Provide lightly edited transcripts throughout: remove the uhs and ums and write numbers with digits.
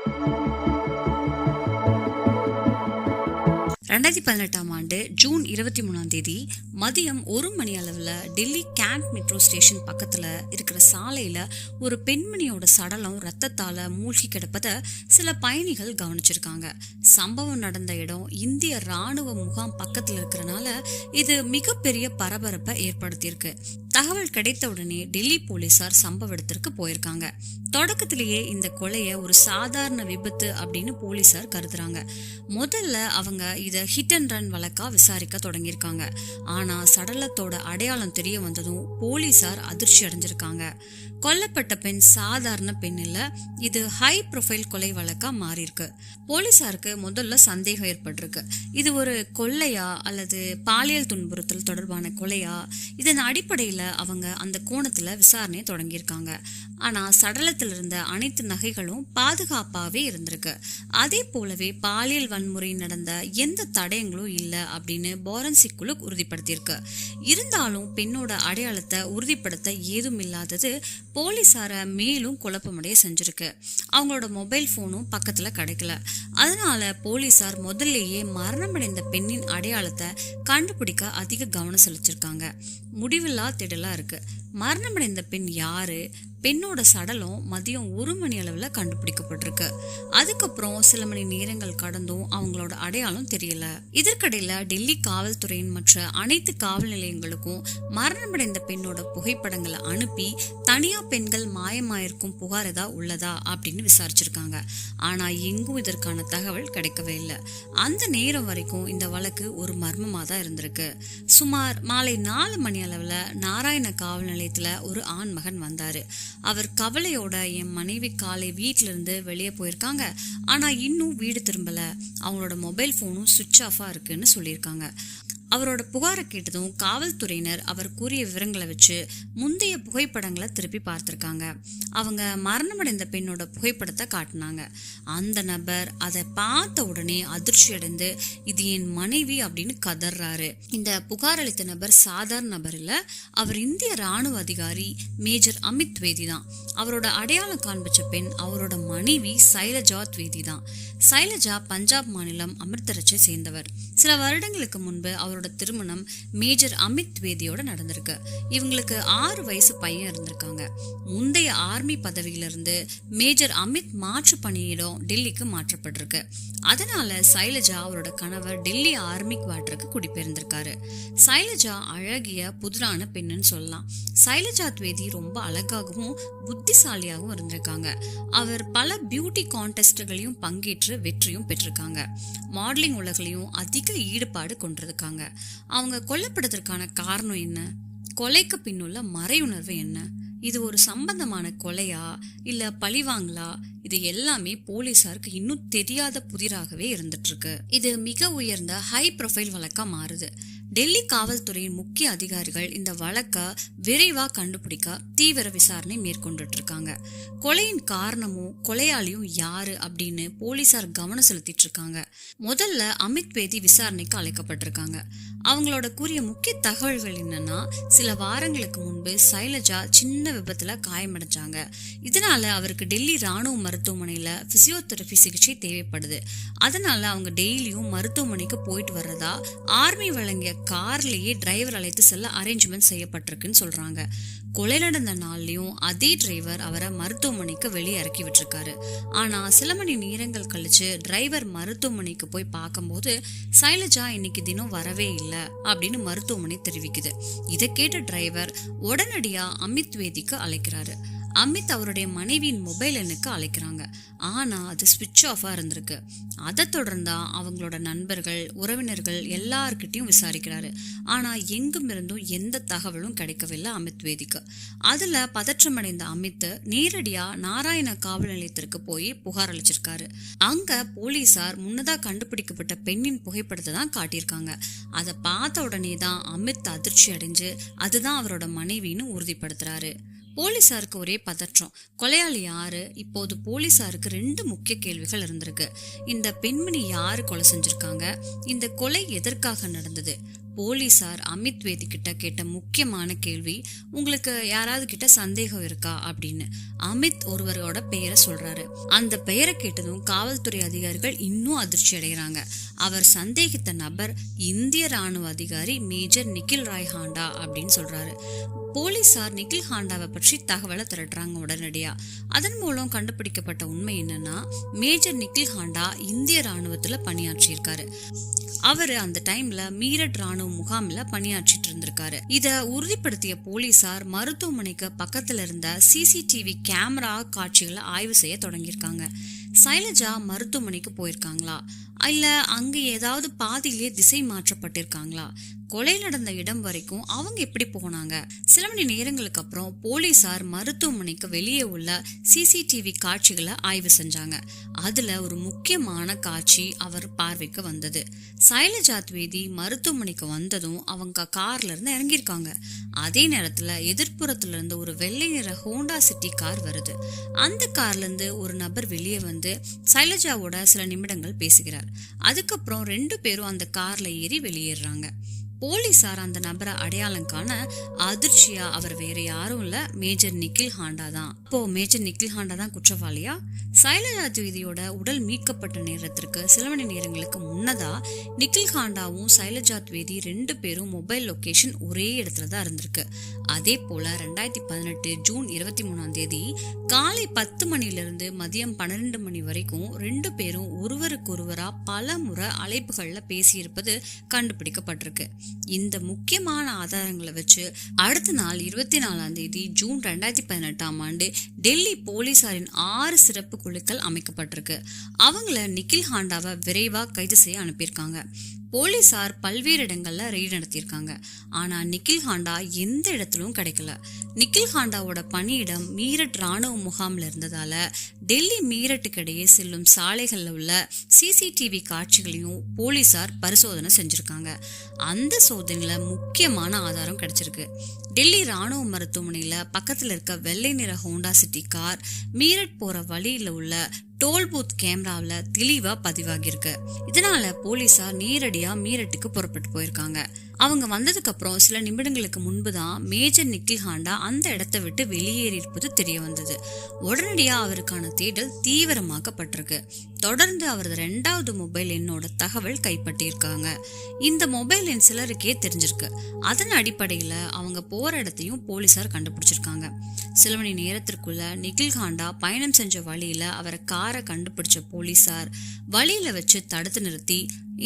2018 June 23 மதியம் 1 மணி அளவில் Delhi Cantt metro station பக்கத்தில் இருக்கிற சாலையில் ஒரு பெண்மணியோட சடலம் ரத்தத்தால் மூழ்கி கிடப்பதை சில பயணிகள் கவனிச்சிருக்காங்க. சம்பவம் நடந்த இடம் இந்திய ராணுவ முகாம் பக்கத்தில் இருக்கிறனால இது மிகப்பெரிய பரபரப்பை ஏற்படுத்தியிருக்கு. தகவல் கிடைத்த உடனே டெல்லி போலீசார் சம்பவ இடத்திற்கு போயிருக்காங்க. தொடக்கத்திலேயே இந்த கொலையை ஒரு சாதாரண விபத்து அப்படின்னு போலீசார் கருதுறாங்க. முதல்ல அவங்க இத ஹிட் அண்ட் ரன் வழக்கா விசாரிக்க தொடங்கியிருக்காங்க. ஆனா சடலத்தோட அடையாளம் தெரிய வந்ததும் போலீசார் அதிர்ச்சி அடைஞ்சிருக்காங்க. கொல்லப்பட்ட பெண் சாதாரண பெண் இல்ல, இது ஹை ப்ரொஃபைல் கொலை வழக்கா மாறி இருக்கு. போலீசாருக்கு முதல்ல சந்தேகம் ஏற்பட்டிருக்கு. இது ஒரு கொள்ளையா அல்லது பாலியல் துன்புறுத்தல் தொடர்பான கொலையா? இதன் அடிப்படையில அவங்க அந்த கோணத்துல விசாரணையை தொடங்கியிருக்காங்க. ஆனா சடலத்தில் இருந்த அனைத்து நகைகளும் பாதுகாப்பாவே இருந்திருக்கு. அதே போலவே பாலியல் வன்முறை நடந்த எந்த தடயங்களும் இல்ல அப்படின்னு போரன்சிக் குழு உறுதிப்படுத்தியிருக்கு. இருந்தாலும் பெண்ணோட அடையாளத்தை உறுதிப்படுத்த ஏதும் இல்லாதது போலீசார மேலும் குழப்பமடைய செஞ்சிருக்கு. அவங்களோட மொபைல் போனும் பக்கத்துல கிடைக்கல. அதனால போலீசார் முதல்லயே மரணமடைந்த பெண்ணின் அடையாளத்தை கண்டுபிடிக்க அதிக கவனம் செலுத்திருக்காங்க. முடிவில்லா திடலா இருக்கு. மரணமடைந்த பெண் யாரு? பெண்ணோட சடலம் மதியம் 1 மணி அளவுல கண்டுபிடிக்கப்பட்டிருக்கு. அதுக்கப்புறம் சில மணி நேரங்கள் கடந்தும் அவங்களோட அடையாளம் தெரியல. இதற்கிடையில டெல்லி காவல்துறையின் மற்ற அனைத்து காவல் நிலையங்களுக்கும் மரணமடைந்த பெண்ணோட புகைப்படங்களை அனுப்பி தனியா பெண்கள் மாயமாயிருக்கும் புகார் ஏதாவது உள்ளதா அப்படின்னு விசாரிச்சிருக்காங்க. ஆனா எங்கும் இதற்கான தகவல் கிடைக்கவே இல்லை. அந்த நேரம் வரைக்கும் இந்த வழக்கு ஒரு மர்மமா தான் இருந்திருக்கு. சுமார் மாலை 4 மணி அளவுல நாராயண காவல் நிலையத்துல ஒரு ஆண் மகன் வந்தாரு. அவர் கவலையோட என் மனைவி காலை வீட்டுல இருந்து வெளியே போயிருக்காங்க, ஆனா இன்னும் வீடு திரும்பல, அவங்களோட மொபைல் போனும் சுவிட்ச் ஆஃபா இருக்குன்னு சொல்லியிருக்காங்க. அவரோட புகாரை கேட்டதும் காவல்துறையினர் அவர் கூறிய விவரங்களை வச்சு முந்தைய புகைப்படங்களை திருப்பி பார்த்திருக்காங்க. அவங்க மரணமடைந்த பெண்ணோட புகைப்படத்தை காட்டினாங்க. அந்த நபர் அதை பார்த்த உடனே அதிர்ச்சி அடைந்து இது என் மனைவி அப்படின்னு கதறாரு. இந்த புகார் அளித்த நபர் சாதாரண நபர் இல்ல, அவர் இந்திய ராணுவ அதிகாரி மேஜர் அமித் துவேதி தான். அவரோட அடையாளம் காண்பிச்ச பெண் அவரோட மனைவி சைலஜா துவேதி தான். சைலஜா பஞ்சாப் மாநிலம் அமிர்தசரஸை சேர்ந்தவர். சில வருடங்களுக்கு முன்பு அவரோட திருமணம் மேஜர் அமித் துவேதியோட நடந்திருக்கு. இவங்களுக்கு 6 வயசு பையன் இருந்திருக்காங்க. முந்தைய ஆர்மி பதவியிலிருந்து மேஜர் அமித் மாற்று பணியிடம் டெல்லிக்கு மாற்றப்பட்டிருக்கு. அதனால சைலஜா அவரோட கணவர் டெல்லி ஆர்மி குவார்டருக்கு குடிபெயர்ந்திருக்காரு. சைலஜா அழகிய புதிரான பெண்ணுன்னு சொல்லலாம். சைலஜா துவேதி ரொம்ப அழகாகவும் புத்திசாலியாகவும் இருந்திருக்காங்க. அவர் பல பியூட்டி கான்டெஸ்ட்களையும் பங்கேற்று வெற்றியும் பெற்றிருக்காங்க. மாடலிங் உலகிலையும் அதிக ஈடுபாடு கொண்டிருக்காங்க. அவங்க கொல்லப்படுவதற்கான காரணம் என்ன? கொலைக்கு பின்னுள்ள மறையுணர்வு என்ன? இது ஒரு சம்பந்தமான கொலையா இல்ல பழிவாங்களா? இது எல்லாமே போலீசாருக்கு இன்னும் தெரியாத புதிராகவே இருந்துட்டு இருக்கு. இது மிக உயர்ந்த ஹை ப்ரொஃபைல் வழக்கா மாறுது. டெல்லி காவல்துறையின் முக்கிய அதிகாரிகள் இந்த வழக்கை விரைவா கண்டுபிடிக்க தீவிர விசாரணை மேற்கொண்டுட்டு இருக்காங்க. கொலையின் காரணமும் கொலையாளியும் யாரு அப்படின்னு போலீசார் கவனம் செலுத்திட்டு இருக்காங்க. முதல்ல அமித் துவேதி விசாரணைக்கு அழைக்கப்பட்டிருக்காங்க. அவங்களோட கூறிய முக்கிய தகவல்கள் என்னன்னா, சில வாரங்களுக்கு முன்பு சைலஜா சின்ன விபத்துல காயமடைஞ்சாங்க. இதனால அவருக்கு டெல்லி ராணுவ மருத்துவமனையில பிசியோதெரபி சிகிச்சை தேவைப்படுது. அதனால அவங்க டெய்லியும் மருத்துவமனைக்கு போயிட்டு வர்றதா ஆர்மி வழங்கிய கார்லயே டிரைவர் அழைத்து செல்ல அரேஞ்ச்மெண்ட் செய்யப்பட்டிருக்குன்னு சொல்றாங்க. கொலை நடந்த நாள்லயும் அதே டிரைவர் அவரை மருத்துவமனைக்கு வெளியே இறக்கி விட்டுருக்காரு. ஆனா சில மணி நேரங்கள் கழிச்சு டிரைவர் மருத்துவமனைக்கு போய் பார்க்கும்போது சைலஜா இன்னைக்கு தினம் வரவே இல்லை அப்படின்னு மருத்துவமனை தெரிவிக்குது. இதை கேட்ட டிரைவர் உடனடியா அமித் துவேதிக்கு அழைக்கிறாரு. அமித் அவருடைய மனைவியின் மொபைல் எண்ணுக்கு அழைக்கிறாங்க. ஆனா அது ஸ்விட்ச் ஆஃபா இருந்திருக்கு. அதை தொடர்ந்தா அவங்களோட நண்பர்கள் உறவினர்கள் எல்லார்கிட்டையும் விசாரிக்கிறாரு. ஆனா எங்கும் இருந்தும் எந்த தகவலும் கிடைக்கவில்லை அமித் துவேதிக்கு. அதுல பதற்றமடைந்த அமித் நேரடியா நாராயண காவல் நிலையத்திற்கு போய் புகார் அளிச்சிருக்காரு. அங்க போலீசார் முன்னதா கண்டுபிடிக்கப்பட்ட பெண்ணின் புகைப்படத்தை தான் காட்டியிருக்காங்க. அதை பார்த்த உடனே தான் அமித் அதிர்ச்சி அடைஞ்சு அதுதான் அவரோட மனைவின்னு உறுதிப்படுத்துறாரு. போலீசாருக்கு ஒரே பதற்றம். கொலையாளி யாரு? இப்போது போலீசாருக்கு 2 முக்கிய கேள்விகள் இருந்திருக்கு. இந்த பெண்மணி யாரு கொலை செஞ்சிருக்காங்க? இந்த கொலை எதற்காக நடந்தது? போலீசார் அமித் வேதி கிட்ட கேட்ட முக்கியமான கேள்வி, உங்களுக்கு யாராவது கிட்ட சந்தேகம் இருக்கா அப்படின்னு. அமித் ஒருவரோட பெயரை சொல்றாரு. அந்த பெயரை கேட்டதும் காவல்துறை அதிகாரிகள் இன்னும் அதிர்ச்சி அடைகிறாங்க. அவர் சந்தேகித்த நபர் இந்திய ராணுவ அதிகாரி மேஜர் நிக்கில் ராய் ஹாண்டா அப்படின்னு சொல்றாரு. போலீசார் நிக்கில் ஹாண்டாவை பற்றி தகவலை திரட்டுறாங்க உடனடியா. அதன் மூலம் கண்டுபிடிக்கப்பட்ட உண்மை என்னன்னா, மேஜர் நிக்கில் ஹாண்டா இந்திய ராணுவத்துல பணியாற்றியிருக்காரு. அவரு அந்த டைம்ல மீரட் ராணுவ முகாம்ல பணியாற்றிட்டு இருந்திருக்காரு. இத உறுதிப்படுத்திய போலீசார் மருத்துவமனைக்கு பக்கத்துல இருந்த சிசிடிவி கேமரா காட்சிகளை ஆய்வு செய்ய தொடங்கியிருக்காங்க. சைலஜா மருத்துவமனைக்கு போயிருக்காங்களா, இல்ல அங்க ஏதாவது பாதியிலேயே திசை மாற்றப்பட்டிருக்காங்களா, கொலை நடந்த இடம் வரைக்கும் அவங்க எப்படி போனாங்க? சில மணி நேரங்களுக்கு அப்புறம் போலீசார் மருத்துவமனைக்கு வெளியே உள்ள சிசிடிவி காட்சிகளை ஆய்வு செஞ்சாங்க. அதுல ஒரு முக்கியமான காட்சி அவர் பார்வைக்கு வந்தது. சைலஜா துவேதி மருத்துவமனைக்கு வந்ததும் அவங்க கார்ல இருந்து இறங்கியிருக்காங்க. அதே நேரத்துல எதிர்ப்புறத்துல இருந்து ஒரு வெள்ளை நிற ஹோண்டா சிட்டி கார் வருது. அந்த கார்ல இருந்து ஒரு நபர் வெளியே வந்து சைலஜாவோட சில நிமிடங்கள் பேசுகிறார். அதுக்கப்புறம் 2 பேரும் அந்த கார்ல ஏறி வெளியேறாங்க. போலீசார் அந்த நபரை அடையாளம் காண அதிர்ச்சியா அவர் வேற யாரும் இல்ல, மேஜர் நிக்கில் ஹாண்டா தான். அப்போ மேஜர் நிக்கில் ஹாண்டா தான் குற்றவாளியா? சைலஜா துவேதியோட உடல் மீட்கப்பட்ட நேரத்திற்கு சில மணி நேரங்களுக்கு முன்னதா நிக்கில் ஹாண்டாவும் சைலஜா துவேதி 2 பேரும் மொபைல் லொகேஷன் ஒரே இடத்துல தான் இருந்திருக்கு. அதே போல 2018 ஜூன் 23ஆம் தேதி காலை 10 மணிலிருந்து மதியம் 12 மணி வரைக்கும் 2 பேரும் ஒருவருக்கொருவரா பல முறை அழைப்புகள்ல பேசியிருப்பது கண்டுபிடிக்கப்பட்டிருக்கு. இந்த முக்கியமான ஆதாரங்களை வச்சு அடுத்த நாள் 24ஆம் தேதி ஜூன் 2018ஆம் ஆண்டு டெல்லி போலீசாரின் 6 சிறப்பு குழுக்கள் அமைக்கப்பட்டிருக்கு. அவங்கள நிக்கில் ஹாண்டாவை விரைவா கைது செய்ய அனுப்பியிருக்காங்க. போலீசார் பல்வேறு இடங்கள்ல ரெய்டு நடத்தியிருக்காங்க. ஆனா நிக்கில் ஹாண்டா எந்த இடத்திலும் கிடைக்கல. நிக்கில் ஹாண்டாவோட பணியிடம் மீரட் ராணுவ முகாம்ல இருந்ததால டெல்லி மீரட்டுக்கு இடையே செல்லும் சாலைகள்ல உள்ள சிசிடிவி காட்சிகளையும் போலீசார் பரிசோதனை செஞ்சிருக்காங்க. அந்த சோதனையில முக்கியமான ஆதாரம் கிடைச்சிருக்கு. டெல்லி ராணுவ மருத்துவமனையில பக்கத்துல இருக்க வெள்ளை நிற ஹோண்டா சிட்டி கார் மீரட் போற வழியில உள்ள டோல் பூத் கேமராவில தெளிவா பதிவாகிருக்கு. இதனால போலீசார் நேரடியா மீரட்டுக்கு புறப்பட்டு போயிருக்காங்க. அவங்க வந்ததுக்கு அப்புறம் சில நிமிடங்களுக்கு முன்புதான் மேஜர் நிக்கில் ஹாண்டா அந்த இடத்தை விட்டு வெளியேறி இருப்பது தெரிய வந்தது. உடனடியா அவருக்கான தேடல் தீவிரமாக்கப்பட்டிருக்கு. தொடர்ந்து அவரது 2வது மொபைல் எண்ணோட தகவல் கைப்பற்றியிருக்காங்க. இந்த மொபைல் எண் சிலருக்கே தெரிஞ்சிருக்கு. அதன் அடிப்படையில அவங்க போற இடத்தையும் போலீசார் கண்டுபிடிச்சிருக்காங்க. சில மணி நேரத்திற்குள்ள நிக்கில் ஹாண்டா பயணம் செஞ்ச வழியில அவரை காரை கண்டுபிடிச்ச போலீசார் வழியில வச்சு தடுத்து நிறுத்தி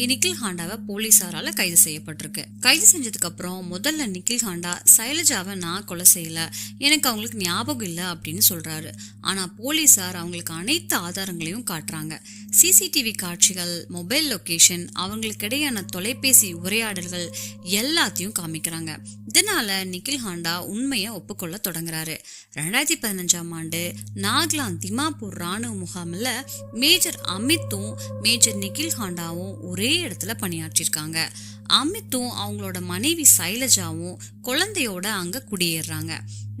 நிக்கில் ஹாண்டாவை போலீசாரால கைது செய்யப்பட்டிருக்கு. கைது செஞ்சதுக்கு அப்புறம் முதல்ல நிக்கில் ஹாண்டா சைலஜாவை நான் கொலை செய்யல, எனக்கு அவங்களுக்கு ஞாபகம் இல்லை அப்படின்னு சொல்றாரு. ஆனா போலீசார் அவங்களுக்கு அனைத்து ஆதாரங்களையும் காட்டுறாங்க. சிசிடிவி காட்சிகள், மொபைல் லொகேஷன், அவங்களுக்கு இடையான தொலைபேசி உரையாடல்கள் எல்லாத்தையும் காமிக்கிறாங்க. இதனால நிக்கில் ஹாண்டா உண்மையை ஒப்புக்கொள்ள தொடங்குறாரு. 2015ஆம் ஆண்டு நாக்லாந்து திமாப்பூர் ராணுவ முகாமில் மேஜர் அமித்தும் மேஜர் நிக்கில் ஹாண்டாவும் ஒரே இடத்துல பணியாற்றிருக்காங்க. அமித்தும் அவங்களோட மனைவி சைலஜாவும் குழந்தையோட அங்க குடியேறாங்க.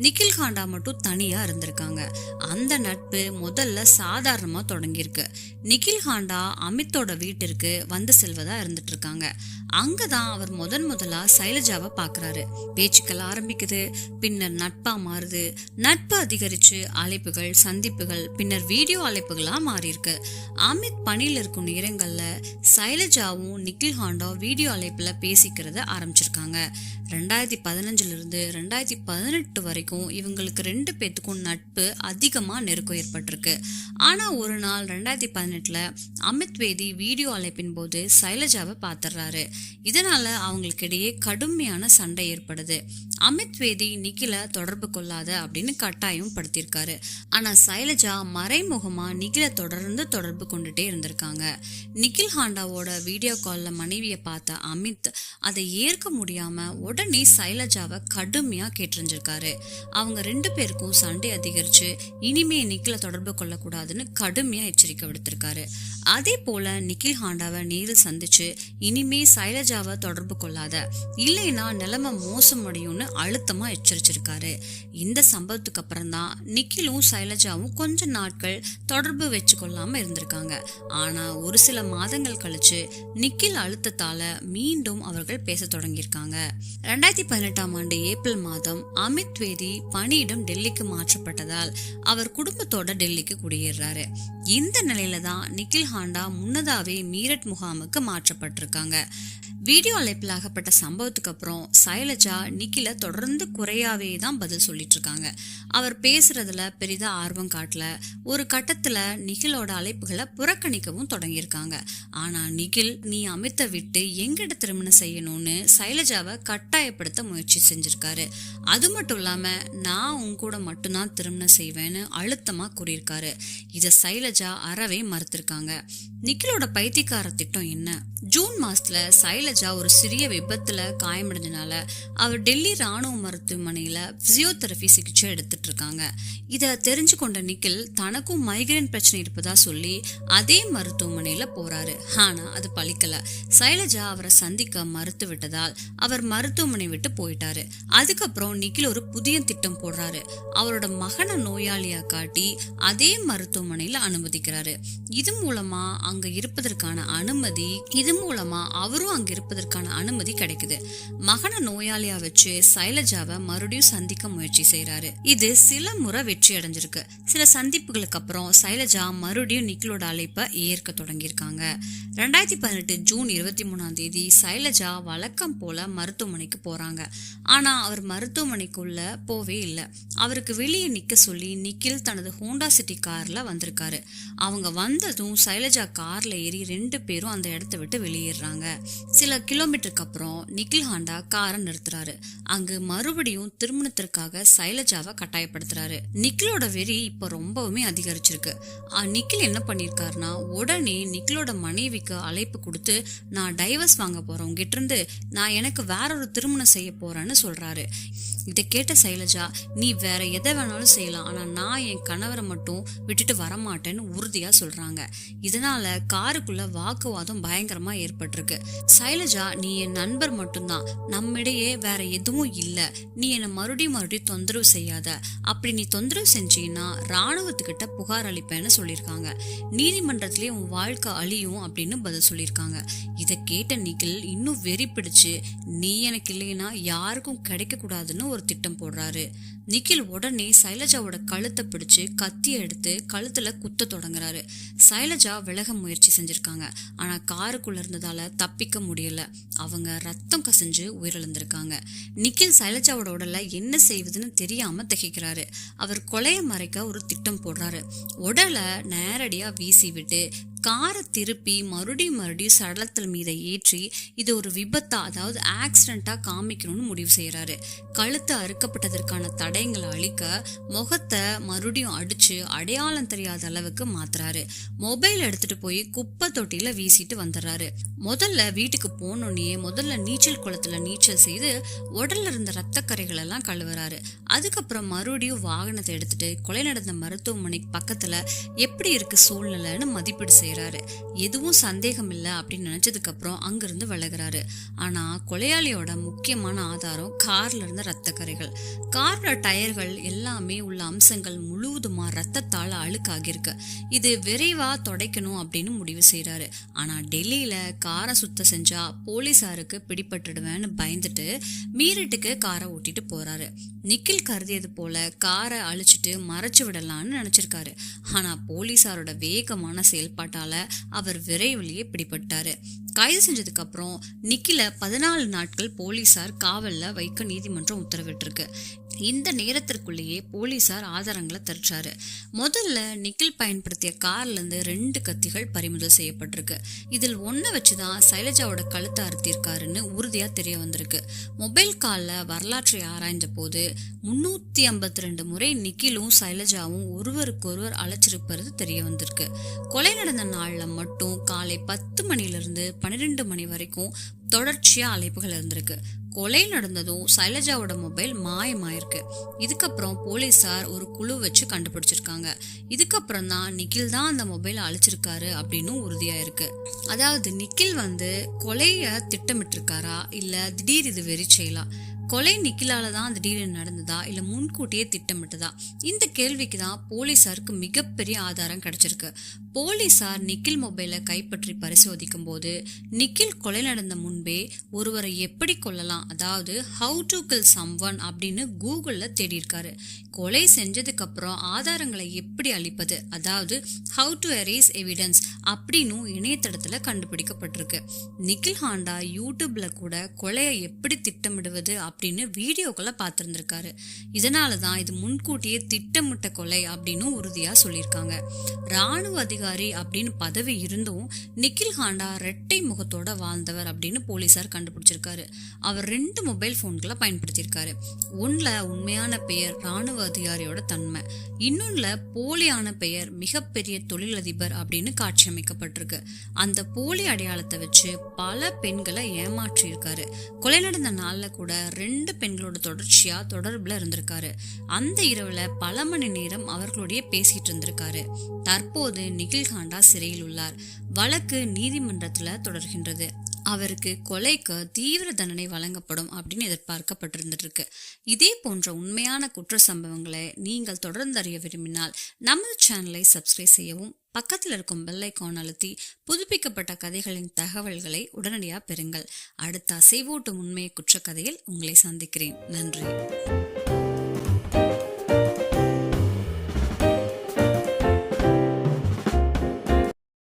நிக்கில் ஹாண்டா மட்டும் தனியா இருந்திருக்காங்க. அந்த நட்பு முதல்ல சாதாரணமா தொடங்கியிருக்கு. நிக்கில் ஹாண்டா அமித்தோட வீட்டிற்கு வந்து செல்வதா இருந்துட்டு இருக்காங்க. அங்கதான் அவர் முதலா சைலஜாவை பாக்குறாரு. பேச்சுக்கள் ஆரம்பிக்குது, பின்னர் நட்பா மாறுது. நட்பு அதிகரிச்சு அழைப்புகள், சந்திப்புகள், பின்னர் வீடியோ அழைப்புகளா மாறி இருக்கு. அமித் பணியில இருக்கும் நேரங்கள்ல சைலஜாவும் நிக்கில் ஹாண்டா வீடியோ அழைப்புல பேசிக்கிறத ஆரம்பிச்சிருக்காங்க. 2015 இருந்து 2018 வரைக்கும் இவங்களுக்கு 2 பேத்துக்கும் நட்பு அதிகமா நெருக்கம் ஏற்பட்டிருக்கு. ஆனா ஒரு நாள் 2018 அமித் வேதி வீடியோ அழைப்பின் போது சைலஜாவை பாத்துறாரு. இதனால அவங்களுக்கு இடையே கடுமையான சண்டை ஏற்படுது. அமித் வேதி நிக்கில தொடர்பு கொள்ளாத அப்படின்னு கட்டாயம் படுத்திருக்காரு. ஆனா சைலஜா மறைமுகமா நிக்கில தொடர்பு கொண்டுட்டே இருந்திருக்காங்க. நிக்கில் ஹாண்டாவோட வீடியோ கால்ல மனைவியை பார்த்த அமித் அதை ஏற்க முடியாம உடனே சைலஜாவை கடுமையா கேட்டிருந்திருக்காரு. அவங்க 2 பேருக்கும் சண்டை அதிகரிச்சு இனிமே நிக்கில தொடர்பு கொள்ளக்கூடாதுன்னு கடுமையா எச்சரிக்கை விடுத்திருக்காரு. அதே போல நிக்கில் ஹாண்டாவை நேரில் சந்திச்சு இனிமே சைலஜாவை தொடர்பு கொள்ளாத, இல்லைன்னா நிலைமை மோசமடையும்னு அழுத்தமா எச்சரிச்சிருக்காரு. இந்த சம்பவத்துக்கு அப்புறம் தான் நிக்கிலும் சைலஜாவும் கொஞ்ச நாட்கள் தொடர்பு வச்சு கொள்ளாம இருந்திருக்காங்க. ஆனா ஒரு சில மாதங்கள் கழிச்சு நிக்கில் அழுத்தத்தால மீண்டும் அவர்கள் பேச தொடங்கியிருக்காங்க. 2018 ஏப்ரல் மாதம் அமித் த்விவேதி பணியிடம் டெல்லிக்கு மாற்றப்பட்டதால் அவர் குடும்பத்தோட டெல்லிக்கு குடியேறாரு. இந்த நிலையில தான் நிக்கில் ஹாண்டா முன்னதாவே மீரட் முகாமுக்கு மாற்றப்பட்டிருக்காங்க. வீடியோ அழைப்பில் ஆகப்பட்ட சம்பவத்துக்கு அப்புறம் சைலஜா நிக்கில தொடர்ந்து குறையாவே தான் பதில் சொல்லிட்டு இருக்காங்க. அவர் பேசுறதுல பெரிதா ஆர்வம் காட்டல. ஒரு கட்டத்துல நிகிலோட அழைப்புகளை புறக்கணிக்கவும் தொடங்கியிருக்காங்க. ஆனா நிகில், நீ அமித்தை விட்டு எங்கிட்ட திருமணம் செய்யணும்னு சைலஜாவை கட்டாயப்படுத்த முயற்சி செஞ்சிருக்காரு. அது மட்டும் இல்லாம நான் உன் கூட மட்டும்தான் திருமணம் செய்வேன்னு அழுத்தமா கூறியிருக்காரு. இத சைலஜா அறவே மறுத்திருக்காங்க. நிக்கிலோட பைத்தியக்கார திட்டம் என்ன? ஜூன் மாசத்துல சைலஜா ஒரு சிறிய விபத்துல காயமடைஞ்சனால அவர் டெல்லி ராணுவ மருத்துவமனையில பிசியோதெரபி சிகிச்சை எடுத்துட்டு இருக்காங்க. இத தெரிஞ்சு கொண்ட நிக்கில் தனக்கும் மைக்ரேன் பிரச்சனை இருப்பதா சொல்லி அதே மருத்துவமனையில போறாரு. ஆனா அது பலிக்கல. சைலஜா அவரை சந்திக்க மறுத்து விட்டதால் அவர் மருத்துவமனை விட்டு போயிட்டாரு. அதுக்கப்புறம் நிக்கில் ஒரு புதிய திட்டம் போடுறாரு. அவரோட மகனை நோயாளியா காட்டி அதே மருத்துவமனையில அனுமதிக்கிறாரு. இது மூலமா அவரும் அங்க இருப்பதற்கான அனுமதி கிடைக்குது. மகனை நோயாளியா வச்சு சைலஜாவை மறுபடியும் சந்திக்க முயற்சி செய்யறாரு. இது சில முறை வெற்றி அடைஞ்சிருக்கு. சில சந்திப்புகளுக்கு அப்புறம் சைலஜா மறுபடியும் நிக்கிலோட அழைப்பை ஏற்க தொடங்கியிருக்காங்க. 2018 ஜூன் 23 சைலஜா வழக்கம் போல மருத்துவமனைக்கு போறாங்க. ஆனா அவர் மருத்துவமனைக்குள்ள போவே இல்லை. அவருக்கு வெளியே நிக்க சொல்லி நிக்கில் தனது ஹோண்டா சிட்டி கார்ல வந்திருக்காரு. அவங்க வந்ததும் சைலஜா கார்ல ஏறி 2 பேரும் அந்த இடத்த விட்டு வெளியேறாங்க. சில கிலோமீட்டருக்கு அப்புறம் நிக்கில் ஹாண்டா காரை நிறுத்துறாரு. அங்கு மறுபடியும் திருமணத்திற்காக சைலஜாவை கட்டாயப்படுத்துறாரு. நிக்கிலோட வெறி இப்ப ரொம்பவுமே அதிகரிச்சிருக்கு. நிக்கில் என்ன பண்ணிருக்காருன்னா, உடனே நிக்கிலோட மனைவிக்கு அழைப்பு கொடுத்து, நான் டைவர்ஸ் வாங்க போறேன் உங்ககிட்ட இருந்து, நான் எனக்கு வேற ஒரு திருமணம் செய்ய போறேன்னு சொல்றாரு. இதை கேட்ட சைலஜா, நீ வேற எதை வேணாலும் செய்யலாம், ஆனா நான் என் கணவரை மட்டும் விட்டுட்டு வரமாட்டேன்னு உறுதியா சொல்றாங்க. இதனால காருக்குள்ள வாக்குவாதம் பயங்கரமா ஏற்பட்டிருக்கு. சைலஜா, நீ என் நண்பர் மட்டும்தான், நம்மிடையே வேற எதுவும் இல்ல, நீ என்ன மறுபடியும் தொந்தரவு செய்யாத, அப்படி நீ தொந்தரவு செஞ்சீன்னா ராணுவத்துக்கிட்ட புகார் அளிப்பேன்னு சொல்லியிருக்காங்க, நீதிமன்றத்திலேயே உன் வாழ்க்கை அழியும் அப்படின்னு பதில் சொல்லியிருக்காங்க. இதை கேட்ட நிக்கில் இன்னும் வெறி பிடிச்சு, நீ எனக்கு இல்லைன்னா யாருக்கும் கிடைக்க கூடாதுன்னு ஒரு திட்டம் போடுறாரு. நிக்கில் உடனே சைலஜாவோட கழுத்தை பிடிச்சு கத்தி எடுத்து கழுத்துல குத்த தொடங்குறாரு. சைலஜா விலக முயற்சி செஞ்சிருக்காங்க. ஆனா காருக்குள்ள இருந்ததால தப்பிக்க முடியல. அவங்க ரத்தம் கசிஞ்சு உயிரிழந்திருக்காங்க. நிக்கில் சைலஜாவோட உடலை என்ன செய்வதுன்னு தெரியாம திகைக்கிறாரு. அவர் கொலையை மறைக்க ஒரு திட்டம் போடுறாரு. உடலை நேரடியா வீசி விட்டு காரை திருப்பி மறுபடியும் சடலத்தில் மீதை ஏற்றி இது ஒரு விபத்தா, அதாவது ஆக்சிடென்டா காமிக்கணும்னு முடிவு செய்யறாரு. கழுத்து அறுக்கப்பட்டதற்கான தடயங்களை அழிக்க முகத்தை மறுபடியும் அடிச்சு அடையாளம் தெரியாத அளவுக்கு மாத்துறாரு. மொபைல் எடுத்துட்டு போய் குப்பை தொட்டியில வீசிட்டு வந்துடுறாரு. முதல்ல வீட்டுக்கு போனோன்னே நீச்சல் குளத்துல நீச்சல் செய்து உடல்ல இருந்த ரத்த கரைகள் எல்லாம் கழுவுறாரு. அதுக்கப்புறம் மறுபடியும் வாகனத்தை எடுத்துட்டு கொலை நடந்த மருத்துவமனைக்கு பக்கத்துல எப்படி இருக்கு சூழ்நிலைன்னு மதிப்பீடு செய்யறாரு. எதுவும் சந்தேகம் இல்லை அப்படின்னு நினைச்சதுக்கு அப்புறம் அங்கிருந்து விலகுறாரு. ஆனா கொலையாளியோட முக்கியமான ஆதாரம் கார்ல இருந்த ரத்த கரைகள். கார்ல டயர்கள் எல்லாமே உள்ள அம்சங்கள் முழுவதுமா ரத்தத்தால அழுக்காகிருக்கு. இது விரைவா தொடைக்கணும் அப்படின்னு முடிவு செய்யறாரு. ஆனா டெல்லியில காரை சுத்தம் செஞ்சா போலீசாருக்கு பிடிபட்டுடுவேன்னு பயந்துட்டு மீரட்டுக்கு காரை ஓட்டிட்டு போறாரு. நிக்கில் கருதியது போல காரை அழிச்சிட்டு மறைச்சு விடலான்னு நினைச்சிருக்காரு. ஆனா போலீசாரோட வேகமான செயல்பாட்டால அவர் விரைவிலேயே பிடிபட்டாரு. கைது செஞ்சதுக்கு அப்புறம் நிக்கில 14 நாட்கள் போலீசார் காவல்ல வைக்க நீதிமன்றம் உத்தரவிட்டிருக்கு. இந்த நேரத்திற்குள்ளேயே போலீசார் ஆதாரங்களை தரிச்சாரு. முதல்ல நிக்கில் பயன்படுத்திய கார்ல இருந்து 2 கத்திகள் பறிமுதல் செய்யப்பட்டிருக்கு. இதில் ஒன்ன வச்சுதான் சைலஜாவோட கழுத்தை அறுத்திருக்காருன்னு உறுதியா தெரிய வந்திருக்கு. மொபைல் கால்ல வரலாற்றை ஆராய்ந்த போது 352 முறை நிக்கிலும் சைலஜாவும் ஒருவருக்கொருவர் அழைச்சிருப்பது தெரிய வந்திருக்கு. கொலை நடந்த நாள்ல மட்டும் காலை 10 மணிலிருந்து 12 மணி வரைக்கும் தொடர்ச்சியா அழைப்புகள் இருந்திருக்கு. கொலை நடந்ததும் சைலஜாவோட மொபைல் மாயமாயிருக்கு. இதுக்கப்புறம் போலீசார் ஒரு குழு வச்சு கண்டுபிடிச்சிருக்காங்க. இதுக்கப்புறம் தான் நிக்கில் தான் அந்த மொபைலை அழிச்சிருக்காரு அப்படின்னு உறுதியா இருக்கு. அதாவது நிக்கில் கொலைய திட்டமிட்டிருக்காரா இல்ல திடீர் இது வெறி செயலா? கொலை நிக்கிலால தான் திடீர்னு நடந்ததா இல்ல முன்கூட்டியே திட்டமிட்டதா? இந்த கேள்விக்கு தான் போலீசாருக்கு மிகப்பெரிய ஆதாரம் கிடைச்சிருக்கு. போலீசார் நிக்கில் மொபைலை கைப்பற்றி பரிசோதிக்கும் போது நிக்கில் கொலை நடந்த முன்பே ஒருவரை எப்படி கொல்லலாம், அதாவது ஹவு டு கில் சம்வன் அப்படின்னு கூகுள்ல தேடி இருக்காரு. கொலை செஞ்சதுக்கு அப்புறம் ஆதாரங்களை எப்படி அளிப்பது, அதாவது ஹவு டு எரேஸ் எவிடன்ஸ் அப்படின்னு இணையதளத்துல கண்டுபிடிக்கப்பட்டிருக்கு. நிக்கில் ஹாண்டா யூடியூப்ல கூட கொலையை எப்படி திட்டமிடுவது அப்படின்னு வீடியோக்களை பார்த்திருந்திருக்காரு. இதனாலதான் இது முன்கூட்டியே திட்டமிட்ட கொலை அப்படின்னு உறுதியா சொல்லியிருக்காங்க. ராணுவ அதிகாரி அப்படின்னு பதவி இருந்தும் நிக்கில் ஹாண்டா ரெட்டை முகத்தோட வாழ்ந்தவர் அப்படின்னு போலீசார் கண்டுபிடிச்சிருக்காரு. அவர் 2 மொபைல் போன்களை பயன்படுத்தியிருக்காரு. ஒன்னுல உண்மையான பெயர் ராணுவ அதிகாரியோட தன்மை, இன்னொன்னுல போலியான பெயர் மிகப்பெரிய தொழிலதிபர் அப்படின்னு காட்சி அமைக்கப்பட்டிருக்கு. அந்த போலி அடையாளத்தை வச்சு பல பெண்களை ஏமாற்றி இருக்காரு. கொலை நடந்த நாள்ல கூட 2 பெண்களோட தொடர்புல இருந்திருக்காரு. அந்த இரவுல பல மணி நேரம் அவர்களுடைய பேசிட்டு இருந்திருக்காரு. தற்போது நிகில் ஹாண்டா சிறையில் உள்ளார். வழக்கு நீதிமன்றத்துல தொடர்கின்றது. அவருக்கு கொலைக்கு தீவிர தண்டனை வழங்கப்படும் அப்படின்னு எதிர்பார்க்கப்பட்டிருந்திருக்கு. இதே போன்ற உண்மையான குற்ற சம்பவங்களை நீங்கள் தொடர்ந்து அறிய விரும்பினால் நமது சேனலை சப்ஸ்கிரைப் செய்யவும், பக்கத்தில் இருக்கும் பெல் ஐகான் அழுத்தி புதுப்பிக்கப்பட்ட கதைகளின் தகவல்களை உடனடியாக பெறுங்கள். அடுத்த அசைவூட்டும் உண்மை குற்ற கதையில் உங்களை சந்திக்கிறேன். நன்றி.